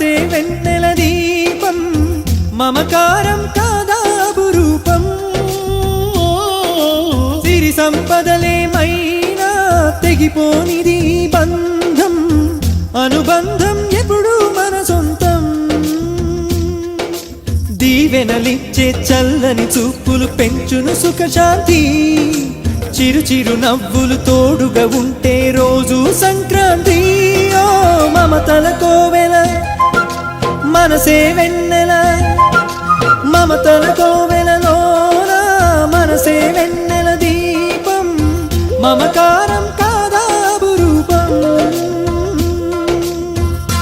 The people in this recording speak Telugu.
మనసే వెన్నెల దీపం మమకారం కాదా అపురూపం సిరి సంపదలేమైనా తెగిపోనిది బంధం అనుబంధం ఎప్పుడు మన సొంతం దీవెనలిచ్చే చల్లని చూపులు పెంచును సుఖశాంతి చిరు చిరు నవ్వులు తోడుగా ఉంటే రోజు సంక్రాంతి ఓ మమతల కోవెల మనసే వెన్నెల మమతల కోవెలలోన మనసే వెన్నెల దీపం మమకారం